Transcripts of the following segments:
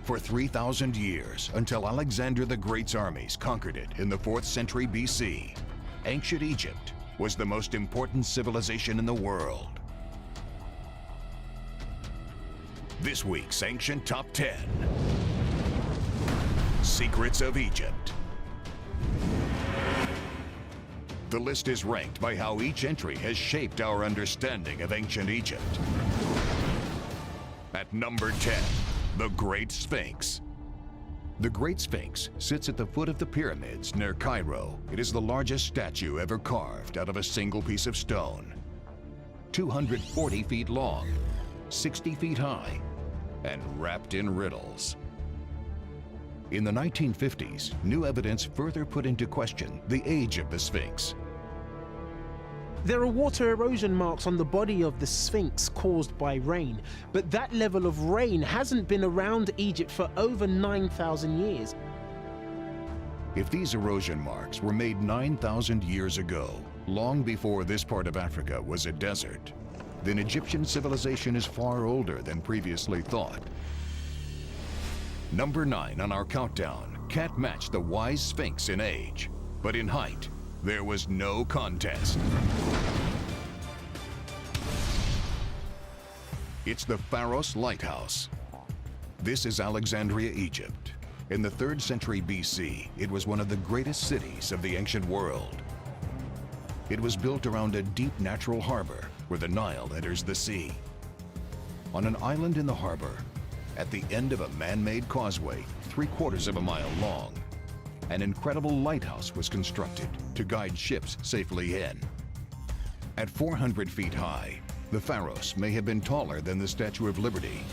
For 3,000 years, until Alexander the Great's armies conquered it in the 4th century BC, ancient Egypt was the most important civilization in the world. This week's Ancient Top 10. Secrets of Egypt. The list is ranked by how each entry has shaped our understanding of ancient Egypt. At number 10, the Great Sphinx. The Great Sphinx sits at the foot of the pyramids near Cairo. It is the largest statue ever carved out of a single piece of stone. 240 feet long, 60 feet high, and wrapped in riddles. In the 1950s, new evidence further put into question the age of the Sphinx. There are water erosion marks on the body of the Sphinx caused by rain, but that level of rain hasn't been around Egypt for over 9,000 years. If these erosion marks were made 9,000 years ago, long before this part of Africa was a desert, then Egyptian civilization is far older than previously thought. Number 9 on our countdown can't match the wise Sphinx in age, but in height, there was no contest. It's the Pharos Lighthouse. This is Alexandria, Egypt. In the 3rd century BC, it was one of the greatest cities of the ancient world. It was built around a deep natural harbor where the Nile enters the sea. On an island in the harbor, at the end of a man-made causeway 3/4 of a mile long, an incredible lighthouse was constructed to guide ships safely in. At 400 feet high, the Pharos may have been taller than the Statue of Liberty.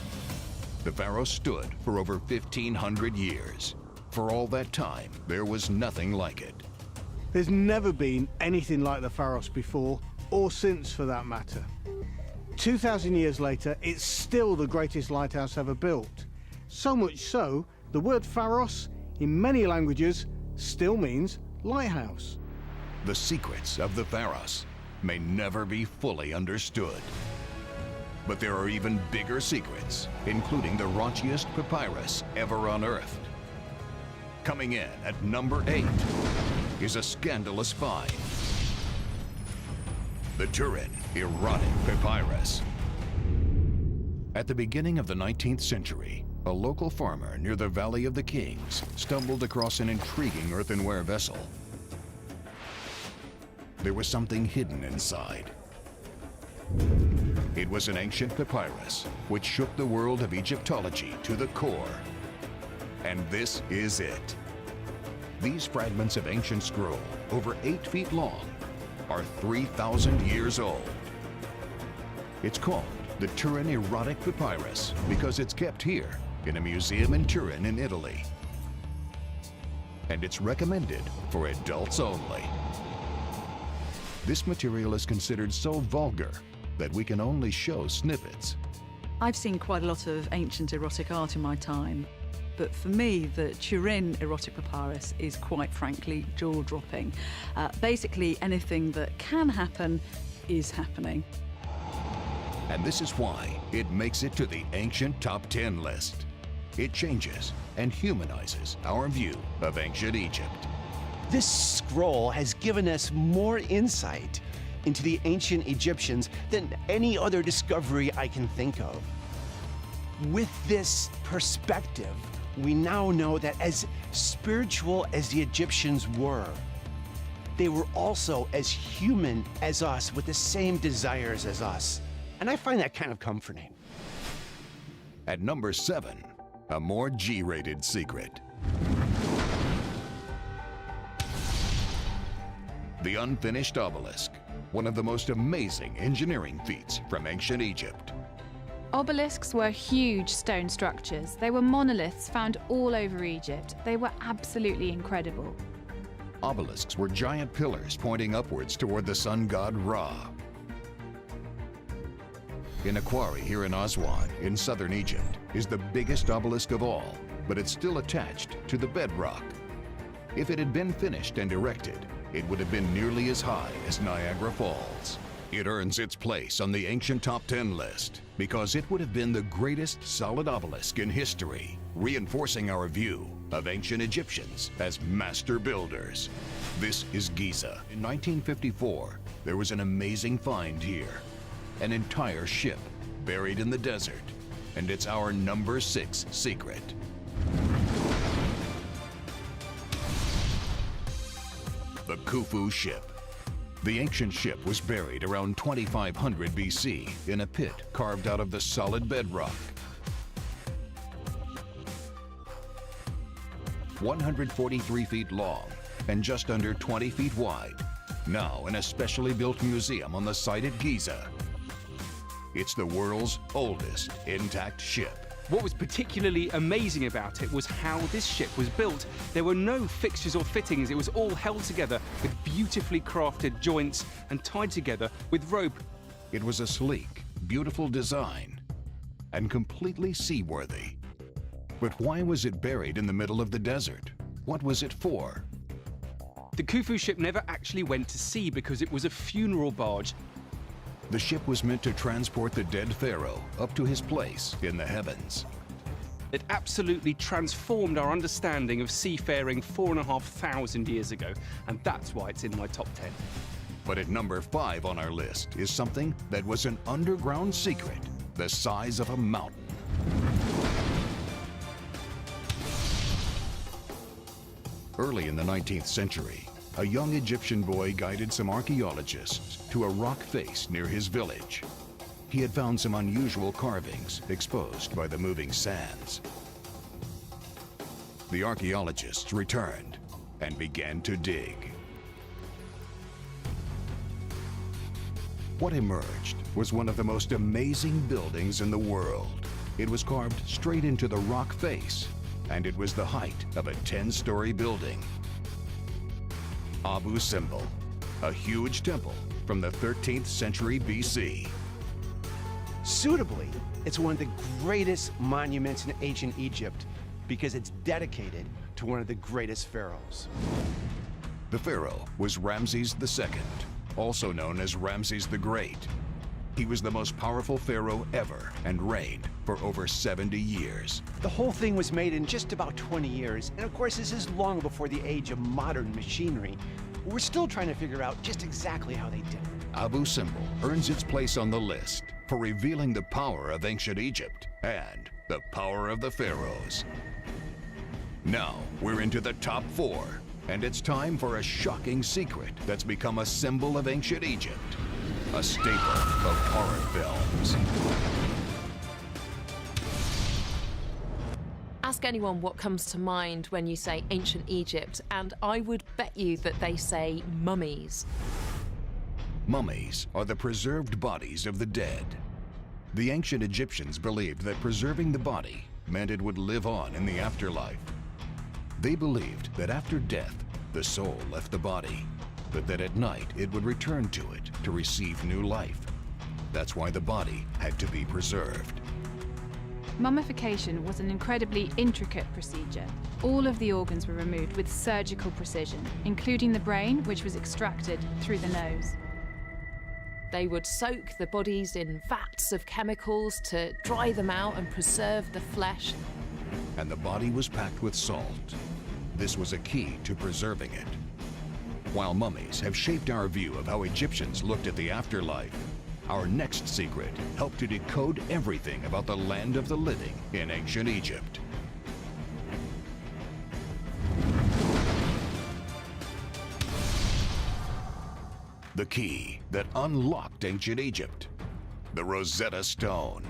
The Pharos stood for over 1,500 years. For all that time, there was nothing like it. There's never been anything like the Pharos before, or since for that matter. 2,000 years later, it's still the greatest lighthouse ever built. So much so, the word Pharos, in many languages, still means lighthouse. The secrets of the Pharos may never be fully understood. But there are even bigger secrets, including the raunchiest papyrus ever unearthed. Coming in at number 8 is a scandalous find. The Turin Erotic Papyrus. At the beginning of the 19th century, a local farmer near the Valley of the Kings stumbled across an intriguing earthenware vessel. There was something hidden inside. It was an ancient papyrus which shook the world of Egyptology to the core. And this is it. These fragments of ancient scroll, over 8 feet long, are 3,000 years old. It's called the Turin Erotic Papyrus because it's kept here in a museum in Turin in Italy. And it's recommended for adults only. This material is considered so vulgar that we can only show snippets. I've seen quite a lot of ancient erotic art in my time, but for me, the Turin Erotic Papyrus is quite frankly jaw-dropping. Basically, anything that can happen is happening. And this is why it makes it to the Ancient Top 10 list. It changes and humanizes our view of ancient Egypt. This scroll has given us more insight into the ancient Egyptians than any other discovery I can think of. With this perspective, we now know that as spiritual as the Egyptians were, they were also as human as us with the same desires as us. And I find that kind of comforting. At number 7, a more G-rated secret. The unfinished obelisk, one of the most amazing engineering feats from ancient Egypt. Obelisks were huge stone structures. They were monoliths found all over Egypt. They were absolutely incredible. Obelisks were giant pillars pointing upwards toward the sun god Ra. In a quarry here in Aswan, in southern Egypt, is the biggest obelisk of all, but it's still attached to the bedrock. If it had been finished and erected, it would have been nearly as high as Niagara Falls. It earns its place on the ancient top 10 list because it would have been the greatest solid obelisk in history, reinforcing our view of ancient Egyptians as master builders. This is Giza. In 1954, there was an amazing find here. An entire ship buried in the desert, and it's our number 6 secret. The Khufu ship. The ancient ship was buried around 2500 BC in a pit carved out of the solid bedrock. 143 feet long and just under 20 feet wide, now in a specially built museum on the site at Giza. It's the world's oldest intact ship. What was particularly amazing about it was how this ship was built. There were no fixtures or fittings. It was all held together with beautifully crafted joints and tied together with rope. It was a sleek, beautiful design and completely seaworthy. But why was it buried in the middle of the desert? What was it for? The Khufu ship never actually went to sea because it was a funeral barge. The ship was meant to transport the dead pharaoh up to his place in the heavens. It absolutely transformed our understanding of seafaring 4,500 years ago, and that's why it's in my top 10. But at number 5 on our list is something that was an underground secret, the size of a mountain. Early in the 19th century, a young Egyptian boy guided some archaeologists to a rock face near his village. He had found some unusual carvings exposed by the moving sands. The archaeologists returned and began to dig. What emerged was one of the most amazing buildings in the world. It was carved straight into the rock face, and it was the height of a 10-story building. Abu Simbel, a huge temple from the 13th century BC. Suitably, it's one of the greatest monuments in ancient Egypt because it's dedicated to one of the greatest pharaohs. The pharaoh was Ramses II, also known as Ramses the Great. He was the most powerful pharaoh ever and reigned for over 70 years. The whole thing was made in just about 20 years, and of course this is long before the age of modern machinery. We're still trying to figure out just exactly how they did it. Abu Simbel earns its place on the list for revealing the power of ancient Egypt and the power of the pharaohs. Now we're into the top 4, and it's time for a shocking secret that's become a symbol of ancient Egypt, a staple of horror films. Ask anyone what comes to mind when you say ancient Egypt, and I would bet you that they say mummies. Mummies are the preserved bodies of the dead. The ancient Egyptians believed that preserving the body meant it would live on in the afterlife. They believed that after death, the soul left the body, but that at night it would return to it to receive new life. That's why the body had to be preserved. Mummification was an incredibly intricate procedure. All of the organs were removed with surgical precision, including the brain, which was extracted through the nose. They would soak the bodies in vats of chemicals to dry them out and preserve the flesh. And the body was packed with salt. This was a key to preserving it. While mummies have shaped our view of how Egyptians looked at the afterlife, our next secret helped to decode everything about the land of the living in ancient Egypt. The key that unlocked ancient Egypt, the Rosetta Stone.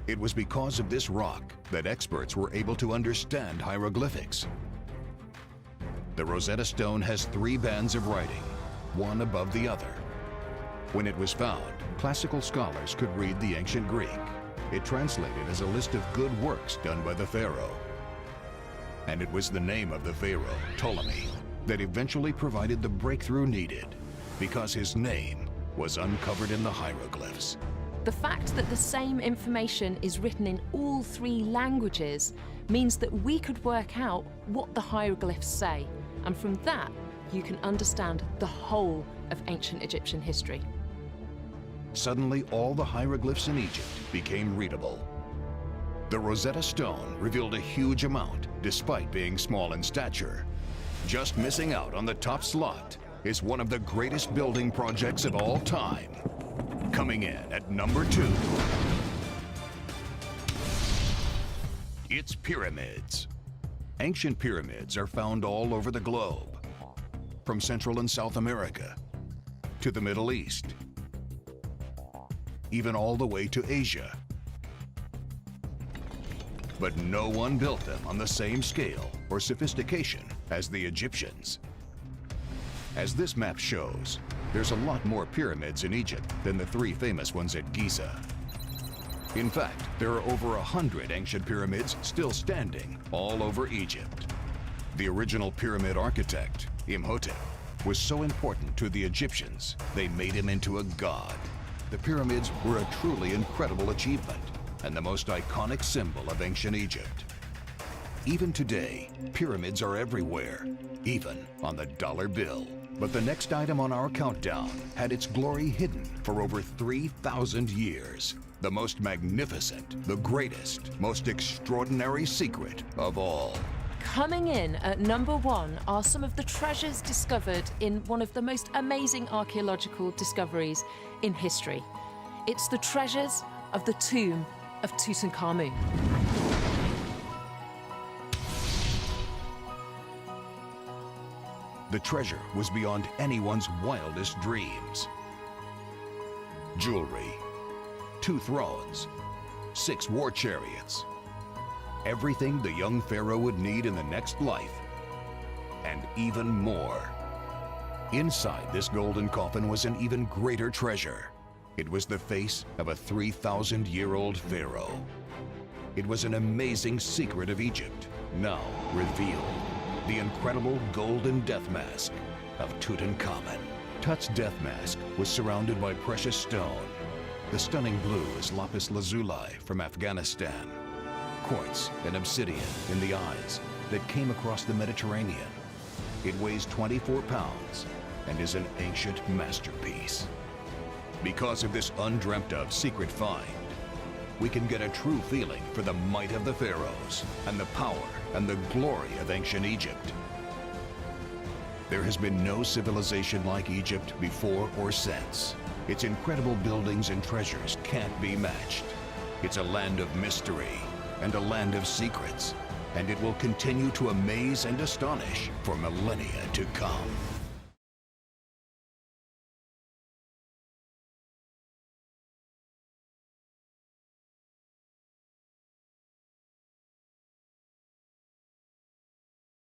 It was because of this rock that experts were able to understand hieroglyphics. The Rosetta Stone has 3 bands of writing, one above the other. When it was found, classical scholars could read the ancient Greek. It translated as a list of good works done by the pharaoh. And it was the name of the pharaoh, Ptolemy, that eventually provided the breakthrough needed, because his name was uncovered in the hieroglyphs. The fact that the same information is written in all 3 languages means that we could work out what the hieroglyphs say, and from that, you can understand the whole of ancient Egyptian history. suddenly all the hieroglyphs in Egypt became readable. The Rosetta Stone revealed a huge amount despite being small in stature. Just missing out on the top slot is one of the greatest building projects of all time. Coming in at number 2, it's pyramids. Ancient pyramids are found all over the globe, from Central and South America to the Middle East, even all the way to Asia. But no one built them on the same scale or sophistication as the Egyptians. As this map shows, there's a lot more pyramids in Egypt than the 3 famous ones at Giza. In fact, there are over 100 ancient pyramids still standing all over Egypt. The original pyramid architect, Imhotep, was so important to the Egyptians, they made him into a god. The pyramids were a truly incredible achievement and the most iconic symbol of ancient Egypt. Even today, pyramids are everywhere, even on the dollar bill. But the next item on our countdown had its glory hidden for over 3,000 years. The most magnificent, the greatest, most extraordinary secret of all. Coming in at number 1 are some of the treasures discovered in one of the most amazing archaeological discoveries in history. It's the treasures of the tomb of Tutankhamun. The treasure was beyond anyone's wildest dreams. Jewelry, 2 thrones, 6 war chariots, everything the young pharaoh would need in the next life, and even more. Inside this golden coffin was an even greater treasure. It was the face of a 3,000-year-old pharaoh. It was an amazing secret of Egypt, now revealed. The incredible golden death mask of Tutankhamun. Tut's death mask was surrounded by precious stone. The stunning blue is lapis lazuli from Afghanistan. Quartz and obsidian in the eyes that came across the Mediterranean. It weighs 24 pounds and is an ancient masterpiece. Because of this undreamt of secret find, we can get a true feeling for the might of the pharaohs and the power and the glory of ancient Egypt. There has been no civilization like Egypt before or since. Its incredible buildings and treasures can't be matched. It's a land of mystery and a land of secrets, and it will continue to amaze and astonish for millennia to come.